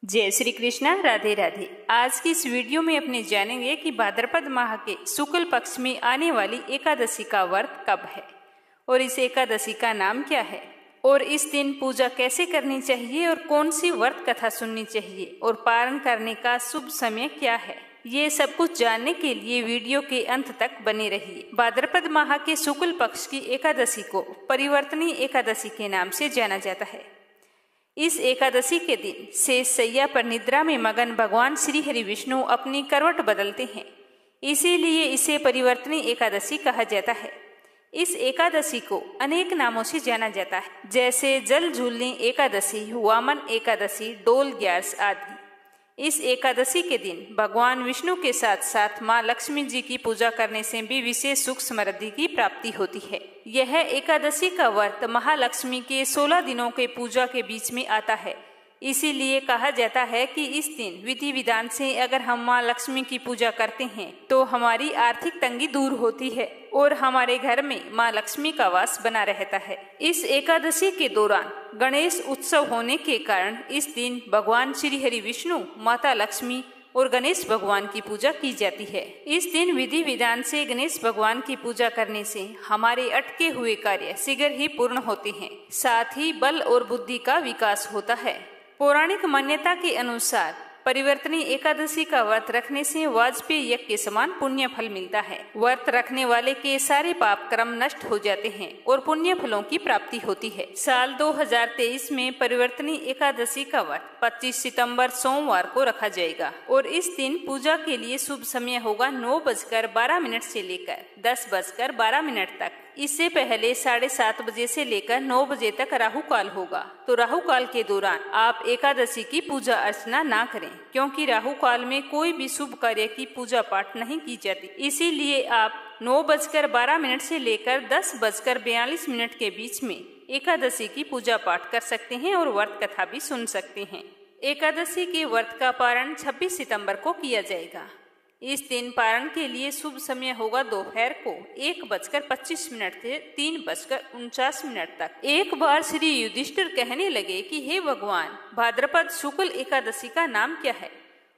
जय श्री कृष्णा, राधे राधे। आज की इस वीडियो में अपने जानेंगे कि भाद्रपद माह के शुक्ल पक्ष में आने वाली एकादशी का व्रत कब है और इस एकादशी का नाम क्या है और इस दिन पूजा कैसे करनी चाहिए और कौन सी व्रत कथा सुननी चाहिए और पारण करने का शुभ समय क्या है। ये सब कुछ जानने के लिए वीडियो के अंत तक बने रहिए। भाद्रपद माह के शुक्ल पक्ष की एकादशी को परिवर्तनी एकादशी के नाम से जाना जाता है। इस एकादशी के दिन शेष सैया पर निद्रा में मगन भगवान श्री हरि विष्णु अपनी करवट बदलते हैं, इसीलिए इसे परिवर्तनी एकादशी कहा जाता है। इस एकादशी को अनेक नामों से जाना जाता है, जैसे जल झूलनी एकादशी, वामन एकादशी, डोल ग्यारस आदि। इस एकादशी के दिन भगवान विष्णु के साथ साथ माँ लक्ष्मी जी की पूजा करने से भी विशेष सुख समृद्धि की प्राप्ति होती है। यह एकादशी का व्रत महालक्ष्मी के 16 दिनों के पूजा के बीच में आता है, इसीलिए कहा जाता है कि इस दिन विधि विधान से अगर हम माँ लक्ष्मी की पूजा करते हैं तो हमारी आर्थिक तंगी दूर होती है और हमारे घर में माँ लक्ष्मी का वास बना रहता है। इस एकादशी के दौरान गणेश उत्सव होने के कारण इस दिन भगवान श्री हरि विष्णु, माता लक्ष्मी और गणेश भगवान की पूजा की जाती है। इस दिन विधि विधान से गणेश भगवान की पूजा करने से हमारे अटके हुए कार्य शीघ्र ही पूर्ण होते हैं, साथ ही बल और बुद्धि का विकास होता है। पौराणिक मान्यता के अनुसार परिवर्तनी एकादशी का व्रत रखने से वाजपेयी यज्ञ के समान पुण्य फल मिलता है। व्रत रखने वाले के सारे पाप कर्म नष्ट हो जाते हैं और पुण्य फलों की प्राप्ति होती है। साल 2023 में परिवर्तनी एकादशी का व्रत 25 सितंबर सोमवार को रखा जाएगा और इस दिन पूजा के लिए शुभ समय होगा 9:12 से लेकर 10:12 तक। इससे पहले 7:30 बजे से लेकर 9 बजे तक राहु काल होगा, तो राहु काल के दौरान आप एकादशी की पूजा अर्चना ना करें, क्योंकि राहु काल में कोई भी शुभ कार्य की पूजा पाठ नहीं की जाती। इसीलिए आप 9:12 से लेकर 10:42 के बीच में एकादशी की पूजा पाठ कर सकते हैं और व्रत कथा भी सुन सकते हैं। एकादशी के व्रत का पारण 26 सितंबर को किया जाएगा। इस दिन पारण के लिए शुभ समय होगा दोपहर को 1:25 से 3:49 तक। एक बार श्री युधिष्ठिर कहने लगे कि हे भगवान, भाद्रपद शुक्ल एकादशी का नाम क्या है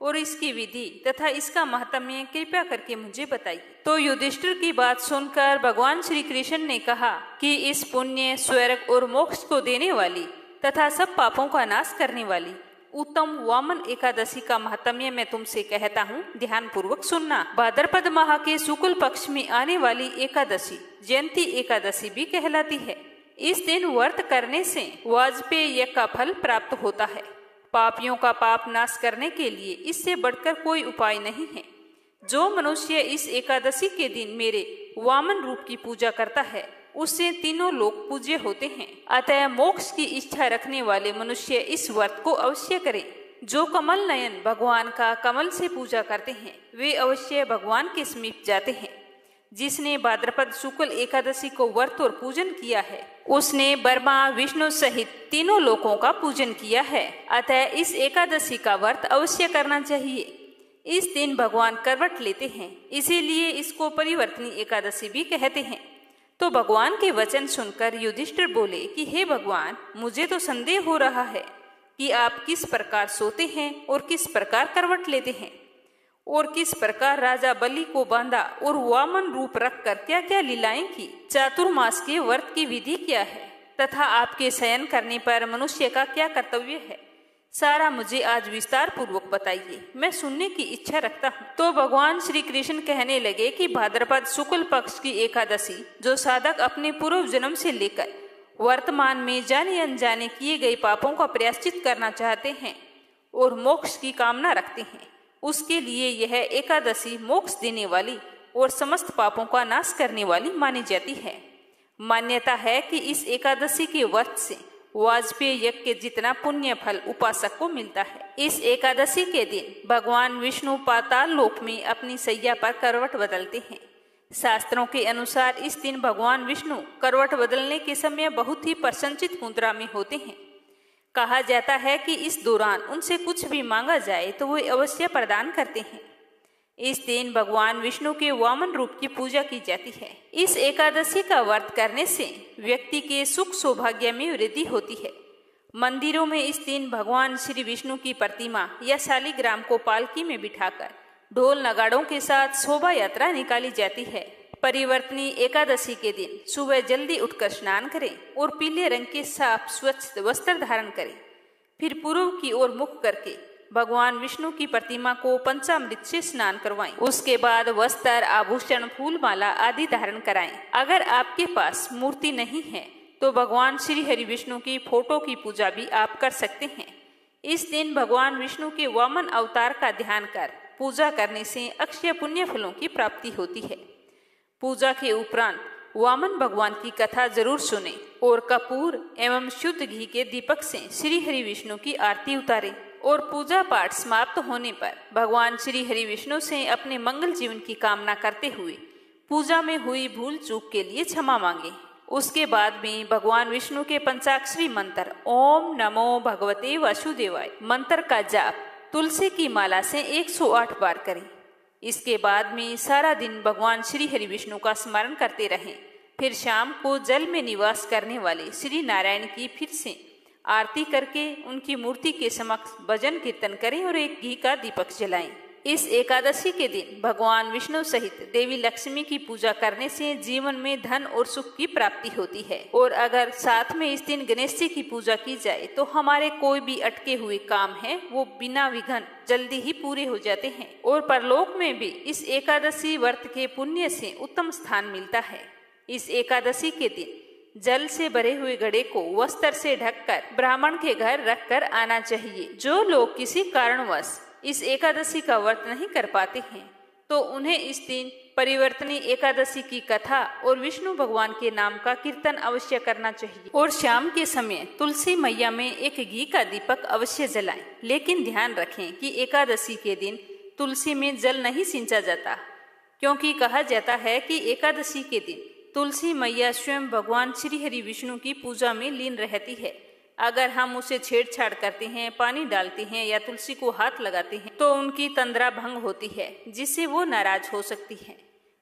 और इसकी विधि तथा इसका महत्म्य कृपया करके मुझे बताइए। तो युधिष्ठिर की बात सुनकर भगवान श्री कृष्ण ने कहा कि इस पुण्य, स्वर्ग और मोक्ष को देने वाली तथा सब पापों का नाश करने वाली उत्तम वामन एकादशी का महत्म्य मैं तुमसे कहता हूँ, ध्यान पूर्वक सुनना। भाद्रपद माह के शुक्ल पक्ष में आने वाली एकादशी जयंती एकादशी भी कहलाती है। इस दिन व्रत करने से वाजपेयी यज्ञ का फल प्राप्त होता है। पापियों का पाप नाश करने के लिए इससे बढ़कर कोई उपाय नहीं है। जो मनुष्य इस एकादशी के दिन मेरे वामन रूप की पूजा करता है उससे तीनों लोग पूज्य होते हैं। अतः मोक्ष की इच्छा रखने वाले मनुष्य इस व्रत को अवश्य करें। जो कमल नयन भगवान का कमल से पूजा करते हैं वे अवश्य भगवान के समीप जाते हैं। जिसने भाद्रपद शुक्ल एकादशी को व्रत और पूजन किया है उसने ब्रह्मा, विष्णु सहित तीनों लोकों का पूजन किया है। अतः इस एकादशी का व्रत अवश्य करना चाहिए। इस दिन भगवान करवट लेते हैं, इसीलिए इसको परिवर्तनी एकादशी भी कहते हैं। तो भगवान के वचन सुनकर युधिष्ठिर बोले कि हे भगवान, मुझे तो संदेह हो रहा है कि आप किस प्रकार सोते हैं और किस प्रकार करवट लेते हैं और किस प्रकार राजा बलि को बांधा और वामन रूप रखकर क्या क्या लीलाएं की। चातुर्मास के व्रत की विधि क्या है तथा आपके शयन करने पर मनुष्य का क्या कर्तव्य है, सारा मुझे आज विस्तार पूर्वक बताइए, मैं सुनने की इच्छा रखता हूँ। तो भगवान श्री कृष्ण कहने लगे कि भाद्रपद शुक्ल पक्ष की एकादशी जो साधक अपने पूर्व जन्म से लेकर वर्तमान में जाने अनजाने किए गए पापों का प्रायश्चित करना चाहते हैं और मोक्ष की कामना रखते हैं, उसके लिए यह एकादशी मोक्ष देने वाली और समस्त पापों का नाश करने वाली मानी जाती है। मान्यता है कि इस एकादशी के व्रत से वाजपेयी यज्ञ के जितना पुण्य फल उपासक को मिलता है। इस एकादशी के दिन भगवान विष्णु पाताल लोक में अपनी सैया पर करवट बदलते हैं। शास्त्रों के अनुसार इस दिन भगवान विष्णु करवट बदलने के समय बहुत ही प्रसन्नचित मुद्रा में होते हैं। कहा जाता है कि इस दौरान उनसे कुछ भी मांगा जाए तो वे अवश्य प्रदान करते हैं। इस दिन भगवान विष्णु के वामन रूप की पूजा की जाती है। इस एकादशी का व्रत करने से व्यक्ति के सुख सौभाग्य में वृद्धि होती है। मंदिरों में इस दिन भगवान श्री विष्णु की प्रतिमा या शालिग्राम को पालकी में बिठाकर ढोल नगाड़ों के साथ शोभा यात्रा निकाली जाती है। परिवर्तनी एकादशी के दिन सुबह जल्दी उठकर स्नान करें और पीले रंग के साफ स्वच्छ वस्त्र धारण करें। फिर पूर्व की ओर मुख करके भगवान विष्णु की प्रतिमा को पंचामृत से स्नान करवाएं। उसके बाद वस्त्र, आभूषण, फूल माला आदि धारण कराएं। अगर आपके पास मूर्ति नहीं है तो भगवान श्री हरि विष्णु की फोटो की पूजा भी आप कर सकते हैं। इस दिन भगवान विष्णु के वामन अवतार का ध्यान कर पूजा करने से अक्षय पुण्य फलों की प्राप्ति होती है। पूजा के उपरांत वामन भगवान की कथा जरूर सुने और कपूर एवं शुद्ध घी के दीपक से श्री हरि विष्णु की आरती उतारें और पूजा पाठ समाप्त होने पर भगवान श्री हरि विष्णु से अपने मंगल जीवन की कामना करते हुए पूजा में हुई भूल चूक के लिए क्षमा मांगे। उसके बाद में भगवान विष्णु के पंचाक्षरी मंत्र ओम नमो भगवते वासुदेवाय मंत्र का जाप तुलसी की माला से 108 बार करें। इसके बाद में सारा दिन भगवान श्री हरि विष्णु का स्मरण करते रहें। फिर शाम को जल में निवास करने वाले श्री नारायण की फिर से आरती करके उनकी मूर्ति के समक्ष भजन कीर्तन करें और एक घी का दीपक जलाएं। इस एकादशी के दिन भगवान विष्णु सहित देवी लक्ष्मी की पूजा करने से जीवन में धन और सुख की प्राप्ति होती है। और अगर साथ में इस दिन गणेश जी की पूजा की जाए तो हमारे कोई भी अटके हुए काम है वो बिना विघ्न जल्दी ही पूरे हो जाते हैं और परलोक में भी इस एकादशी व्रत के पुण्य से उत्तम स्थान मिलता है। इस एकादशी के दिन जल से भरे हुए घड़े को वस्त्र से ढककर ब्राह्मण के घर रखकर आना चाहिए। जो लोग किसी कारणवश इस एकादशी का व्रत नहीं कर पाते हैं तो उन्हें इस दिन परिवर्तनी एकादशी की कथा और विष्णु भगवान के नाम का कीर्तन अवश्य करना चाहिए और शाम के समय तुलसी मैया में एक घी का दीपक अवश्य जलाएं। लेकिन ध्यान रखें कि एकादशी के दिन तुलसी में जल नहीं सिंचा जाता, क्योंकि कहा जाता है कि एकादशी के दिन तुलसी मैया स्वयं भगवान श्री हरि विष्णु की पूजा में लीन रहती है। अगर हम उसे छेड़छाड़ करते हैं, पानी डालते हैं या तुलसी को हाथ लगाते हैं तो उनकी तंद्रा भंग होती है, जिससे वो नाराज हो सकती है।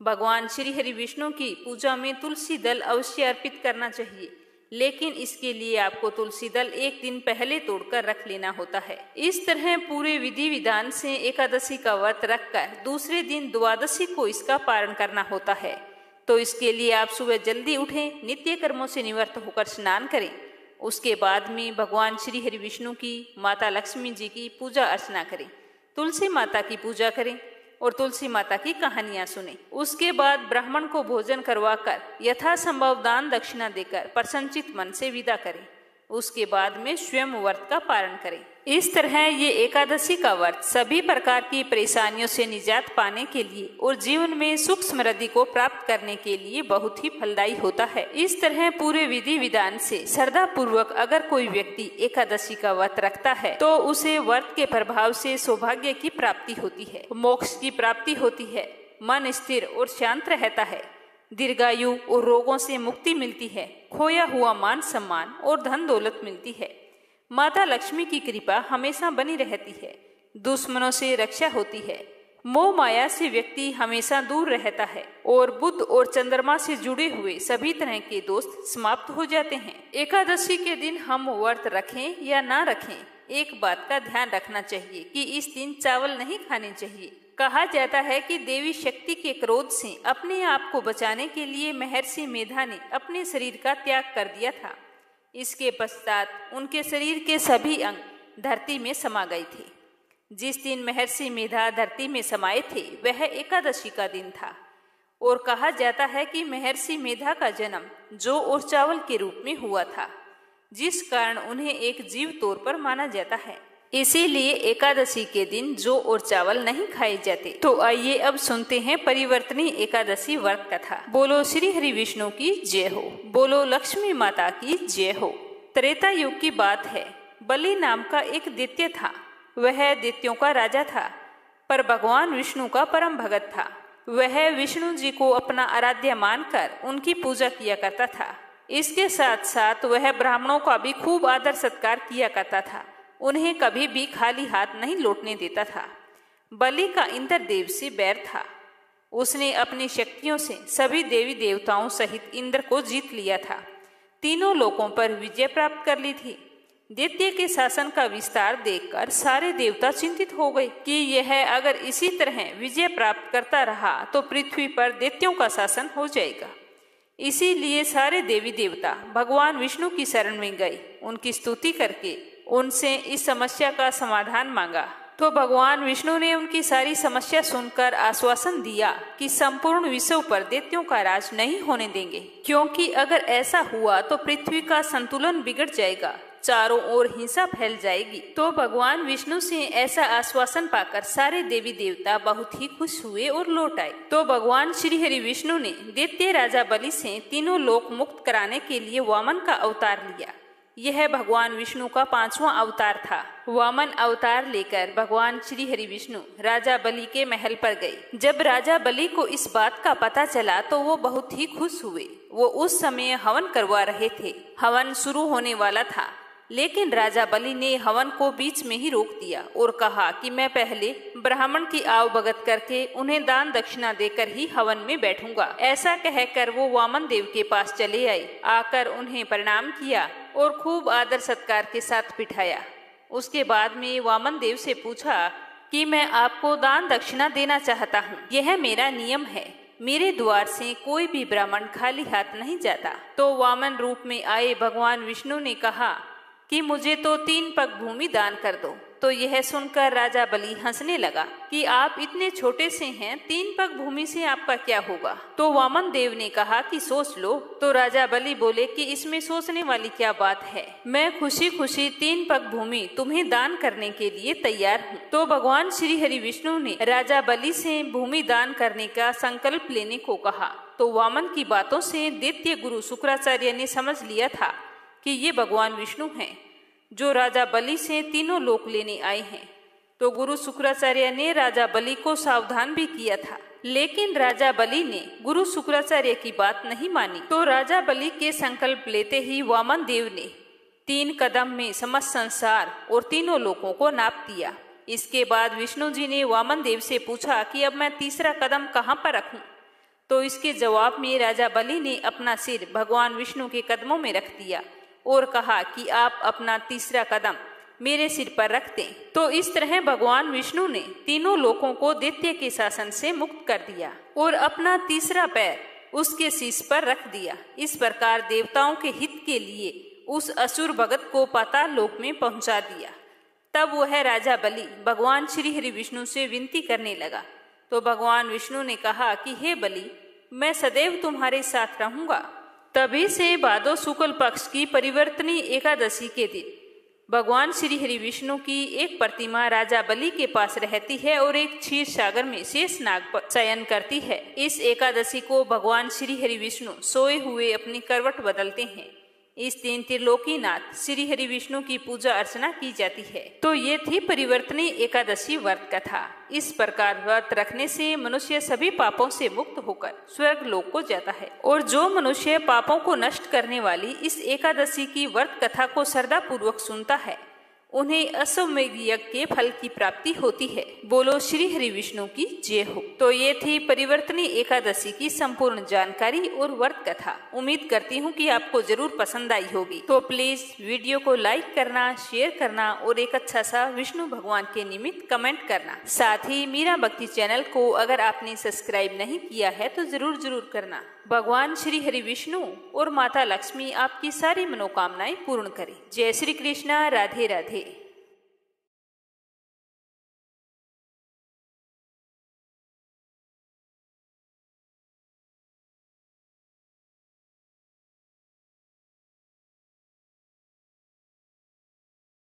भगवान श्री हरि विष्णु की पूजा में तुलसी दल अवश्य अर्पित करना चाहिए, लेकिन इसके लिए आपको तुलसी दल एक दिन पहले तोड़कर रख लेना होता है। इस तरह पूरे विधि विधान से एकादशी का व्रत रखकर दूसरे दिन द्वादशी को इसका पारण करना होता है। तो इसके लिए आप सुबह जल्दी उठें, नित्य कर्मों से निवृत्त होकर स्नान करें। उसके बाद में भगवान श्री हरि विष्णु की, माता लक्ष्मी जी की पूजा अर्चना करें, तुलसी माता की पूजा करें और तुलसी माता की कहानियां सुनें। उसके बाद ब्राह्मण को भोजन करवाकर यथासंभव दान दक्षिणा देकर प्रसन्नचित मन से विदा करें। उसके बाद में स्वयं व्रत का पारण करें। इस तरह ये एकादशी का व्रत सभी प्रकार की परेशानियों से निजात पाने के लिए और जीवन में सुख समृद्धि को प्राप्त करने के लिए बहुत ही फलदायी होता है। इस तरह पूरे विधि विधान से श्रद्धा पूर्वक अगर कोई व्यक्ति एकादशी का व्रत रखता है तो उसे व्रत के प्रभाव से सौभाग्य की प्राप्ति होती है, मोक्ष की प्राप्ति होती है, मन स्थिर और शांत रहता है, दीर्घायु और रोगों से मुक्ति मिलती है, खोया हुआ मान सम्मान और धन दौलत मिलती है, माता लक्ष्मी की कृपा हमेशा बनी रहती है, दुश्मनों से रक्षा होती है, मोह माया से व्यक्ति हमेशा दूर रहता है और बुध और चंद्रमा से जुड़े हुए सभी तरह के दोस्त समाप्त हो जाते हैं। एकादशी के दिन हम व्रत रखें या ना रखें, एक बात का ध्यान रखना चाहिए कि इस दिन चावल नहीं खाने चाहिए। कहा जाता है कि देवी शक्ति के क्रोध से अपने आप को बचाने के लिए महर्षि मेधा ने अपने शरीर का त्याग कर दिया था। इसके पश्चात उनके शरीर के सभी अंग धरती में समा गए थे। जिस दिन महर्षि मेधा धरती में समाये थे वह एकादशी का दिन था और कहा जाता है कि महर्षि मेधा का जन्म जौ और चावल के रूप में हुआ था, जिस कारण उन्हें एक जीव तौर पर माना जाता है। इसीलिए एकादशी के दिन जौ और चावल नहीं खाए जाते। तो आइए अब सुनते हैं परिवर्तनी एकादशी व्रत कथा। बोलो श्री हरि विष्णु की जय हो, बोलो लक्ष्मी माता की जय हो। त्रेता युग की बात है। बलि नाम का एक दैत्य था। वह दैत्यों का राजा था, पर भगवान विष्णु का परम भगत था। वह विष्णु जी को अपना आराध्य मानकर उनकी पूजा किया करता था। इसके साथ साथ वह ब्राह्मणों का भी खूब आदर सत्कार किया करता था। उन्हें कभी भी खाली हाथ नहीं लौटने देता था। बलि का इंद्र देव से बैर था। उसने अपनी शक्तियों से सभी देवी देवताओं सहित इंद्र को जीत लिया था, तीनों लोकों पर विजय प्राप्त कर ली थी। दैत्य के शासन का विस्तार देखकर सारे देवता चिंतित हो गए कि यह अगर इसी तरह विजय प्राप्त करता रहा तो पृथ्वी पर दैत्यों का शासन हो जाएगा। इसीलिए सारे देवी देवता भगवान विष्णु की शरण में गए, उनकी स्तुति करके उनसे इस समस्या का समाधान मांगा। तो भगवान विष्णु ने उनकी सारी समस्या सुनकर आश्वासन दिया कि संपूर्ण विश्व पर दैत्यों का राज नहीं होने देंगे, क्योंकि अगर ऐसा हुआ तो पृथ्वी का संतुलन बिगड़ जाएगा, चारों ओर हिंसा फैल जाएगी। तो भगवान विष्णु से ऐसा आश्वासन पाकर सारे देवी देवता बहुत ही खुश हुए और लौट आए। तो भगवान श्री हरि विष्णु ने दैत्य राजा बलि से तीनों लोक मुक्त कराने के लिए वामन का अवतार लिया। यह भगवान विष्णु का 5वां अवतार था। वामन अवतार लेकर भगवान श्री हरि विष्णु राजा बलि के महल पर गए। जब राजा बलि को इस बात का पता चला तो वो बहुत ही खुश हुए। वो उस समय हवन करवा रहे थे। हवन शुरू होने वाला था, लेकिन राजा बलि ने हवन को बीच में ही रोक दिया और कहा कि मैं पहले ब्राह्मण की आव भगत करके उन्हें दान दक्षिणा देकर ही हवन में बैठूंगा। ऐसा कहकर वो वामन देव के पास चले आए। आकर उन्हें प्रणाम किया और खूब आदर सत्कार के साथ बिठाया। उसके बाद में वामन देव से पूछा कि मैं आपको दान दक्षिणा देना चाहता हूँ, यह मेरा नियम है। मेरे द्वार से कोई भी ब्राह्मण खाली हाथ नहीं जाता। तो वामन रूप में आए भगवान विष्णु ने कहा कि मुझे तो 3 पग भूमि दान कर दो। तो यह सुनकर राजा बलि हंसने लगा कि आप इतने छोटे से हैं, 3 पग भूमि से आपका क्या होगा। तो वामन देव ने कहा कि सोच लो। तो राजा बलि बोले कि इसमें सोचने वाली क्या बात है, मैं खुशी खुशी 3 पग भूमि तुम्हें दान करने के लिए तैयार हूँ। तो भगवान श्री हरि विष्णु ने राजा बलि से भूमि दान करने का संकल्प लेने को कहा। तो वामन की बातों से दैत्य गुरु शुक्राचार्य ने समझ लिया था कि ये भगवान विष्णु हैं जो राजा बलि से तीनों लोक लेने आए हैं। तो गुरु शुक्राचार्य ने राजा बलि को सावधान भी किया था, लेकिन राजा बलि ने गुरु शुक्राचार्य की बात नहीं मानी। तो राजा बलि के संकल्प लेते ही वामन देव ने 3 कदम में समस्त संसार और तीनों लोकों को नाप दिया। इसके बाद विष्णु जी ने वामन देव से पूछा कि अब मैं तीसरा कदम कहाँ पर रखूं। तो इसके जवाब में राजा बलि ने अपना सिर भगवान विष्णु के कदमों में रख दिया और कहा कि आप अपना तीसरा कदम मेरे सिर पर रख दें। तो इस तरह भगवान विष्णु ने तीनों लोकों को दैत्य के शासन से मुक्त कर दिया और अपना तीसरा पैर उसके शीश पर रख दिया। इस प्रकार देवताओं के हित के लिए उस असुर भगत को पाताल लोक में पहुंचा दिया। तब वह राजा बलि भगवान श्री हरि विष्णु से विनती करने लगा। तो भगवान विष्णु ने कहा कि हे बलि, मैं सदैव तुम्हारे साथ रहूंगा। तभी से भादो शुक्ल पक्ष की परिवर्तनी एकादशी के दिन भगवान श्री हरि विष्णु की एक प्रतिमा राजा बलि के पास रहती है और एक क्षीर सागर में शेष नाग पर शयन करती है। इस एकादशी को भगवान श्री हरि विष्णु सोए हुए अपनी करवट बदलते हैं। इस दिन त्रिलोकीनाथ श्री हरि विष्णु की पूजा अर्चना की जाती है। तो ये थी परिवर्तनी एकादशी व्रत कथा। इस प्रकार व्रत रखने से मनुष्य सभी पापों से मुक्त होकर स्वर्ग लोक को जाता है। और जो मनुष्य पापों को नष्ट करने वाली इस एकादशी की व्रत कथा को श्रद्धा पूर्वक सुनता है, उन्हें अश्वमेध यज्ञ के फल की प्राप्ति होती है। बोलो श्री हरि विष्णु की जय हो। तो ये थी परिवर्तनी एकादशी की संपूर्ण जानकारी और व्रत कथा। उम्मीद करती हूँ कि आपको जरूर पसंद आई होगी। तो प्लीज वीडियो को लाइक करना, शेयर करना और एक अच्छा सा विष्णु भगवान के निमित्त कमेंट करना। साथ ही मीरा भक्ति चैनल को अगर आपने सब्सक्राइब नहीं किया है तो जरूर करना। भगवान श्री हरि विष्णु और माता लक्ष्मी आपकी सारी मनोकामनाएं पूर्ण करें। जय श्री कृष्णा। राधे राधे।